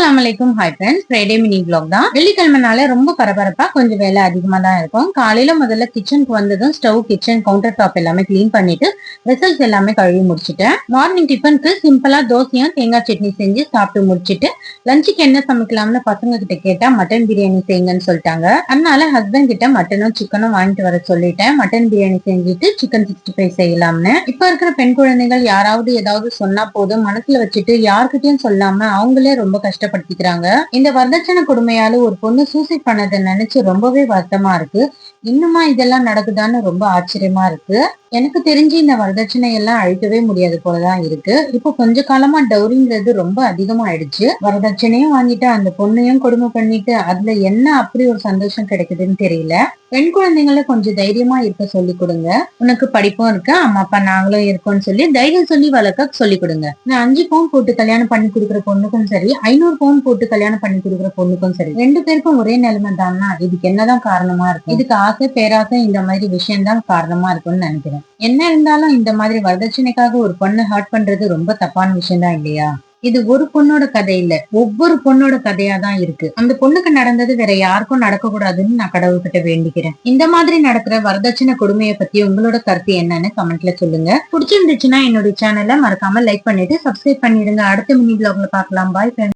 அஸ்ஸலாமு அலைக்கும். Hi friends, Friday mini vlog தான். வெள்ளிக்கிழமைனால ரொம்ப பரபரப்பா கொஞ்சம் வேலை அதிகமா தான் இருக்கும். காலையில முதல்ல கிச்சனுக்கு வந்ததும் ஸ்டவ், கிச்சன், கவுண்டர் டாப் எல்லாமே கிளீன் பண்ணிட்டு வெசல்ஸ் எல்லாமே கழுவி முடிச்சிட்டேன். மார்னிங் டிஃபனுக்கு சிம்பிளா தோசையும் தேங்காய் சட்னி செஞ்சு சாப்பிட்டு முடிச்சிட்டு லஞ்சுக்கு என்ன சமைக்கலாம்னு பசங்க கிட்ட கேட்டா மட்டன் பிரியாணி செய்யுங்கன்னு சொல்லிட்டாங்க. அதனால ஹஸ்பண்ட் கிட்ட மட்டனும் சிக்கனும் வாங்கிட்டு வர சொல்லிட்டேன். மட்டன் பிரியாணி செஞ்சுட்டு சிக்கன் 65 செய்யலாம்னு. இப்ப இருக்கிற பெண் குழந்தைகள் யாராவது ஏதாவது சொன்னா போதும் மனசுல வச்சுட்டு யார்கிட்டயும் சொல்லாம அவங்களே ரொம்ப கஷ்டப்படுத்திக்கிறாங்க. இந்த வரதட்சணை கொடுமையால ஒரு பொண்ணு சூசைட் பண்ணதை நினைச்சு ரொம்பவே வருத்தமா இருக்கு. இன்னுமா இதெல்லாம் நடக்குதான்னு ரொம்ப ஆச்சரியமா இருக்கு. எனக்கு தெரிஞ்சு இந்த வரதட்சணை எல்லாம் அழிக்கவே முடியாது போலதான் இருக்கு. இப்போ கொஞ்ச காலமா டவுரிங்கிறது ரொம்ப அதிகமாயிடுச்சு. வரதட்சணையும் வாங்கிட்டு அந்த பொண்ணையும் கொடுமை பண்ணிட்டு அதுல என்ன அப்படி ஒரு சந்தோஷம் கிடைக்குதுன்னு தெரியல. பெண் குழந்தைங்களை கொஞ்சம் தைரியமா இருக்க சொல்லி கொடுங்க. உனக்கு படிப்பும் இருக்கு, அம்மா அப்பா நாங்களும் இருக்கோம்னு சொல்லி தைரியம் சொல்லி வளர்க்க சொல்லி கொடுங்க. நான் 5 பவுன் போட்டு கல்யாணம் பண்ணி கொடுக்குற பொண்ணுக்கும் சரி, 500 பவுன் போட்டு கல்யாணம் பண்ணி கொடுக்குற பொண்ணுக்கும் சரி, 2 பேருக்கும் ஒரே நிலைமை தானா? இதுக்கு என்னதான் காரணமா இருக்கு? இதுக்கு ஆசை, பேராசை, இந்த மாதிரி விஷயம் தான் காரணமா இருக்கும்னு நினைக்கிறேன். என்ன இருந்தாலும் இந்த மாதிரி வரதட்சணைக்காக ஒரு பொண்ணை ஹர்ட் பண்றது ரொம்ப தப்பான விஷயம் தான் இல்லையா? இது ஒரு பொண்ணோட கதை இல்ல, ஒவ்வொரு பொண்ணோட கதையா தான் இருக்கு. அந்த பொண்ணுக்கு நடந்தது வேற யாருக்கும் நடக்க கூடாதுன்னு நான் கடவுள்கிட்ட வேண்டிக்கிறேன். இந்த மாதிரி நடக்கிற வரதட்சணை கொடுமையை பத்தி உங்களோட கருத்து என்னன்னு கமெண்ட்ல சொல்லுங்க. பிடிச்சிருந்துச்சுன்னா என்னோட சேனலை மறக்காம லைக் பண்ணிட்டு சப்ஸ்கிரைப் பண்ணிடுங்க. அடுத்த மினி வ்ளாக்ல பார்க்கலாம். Bye friends.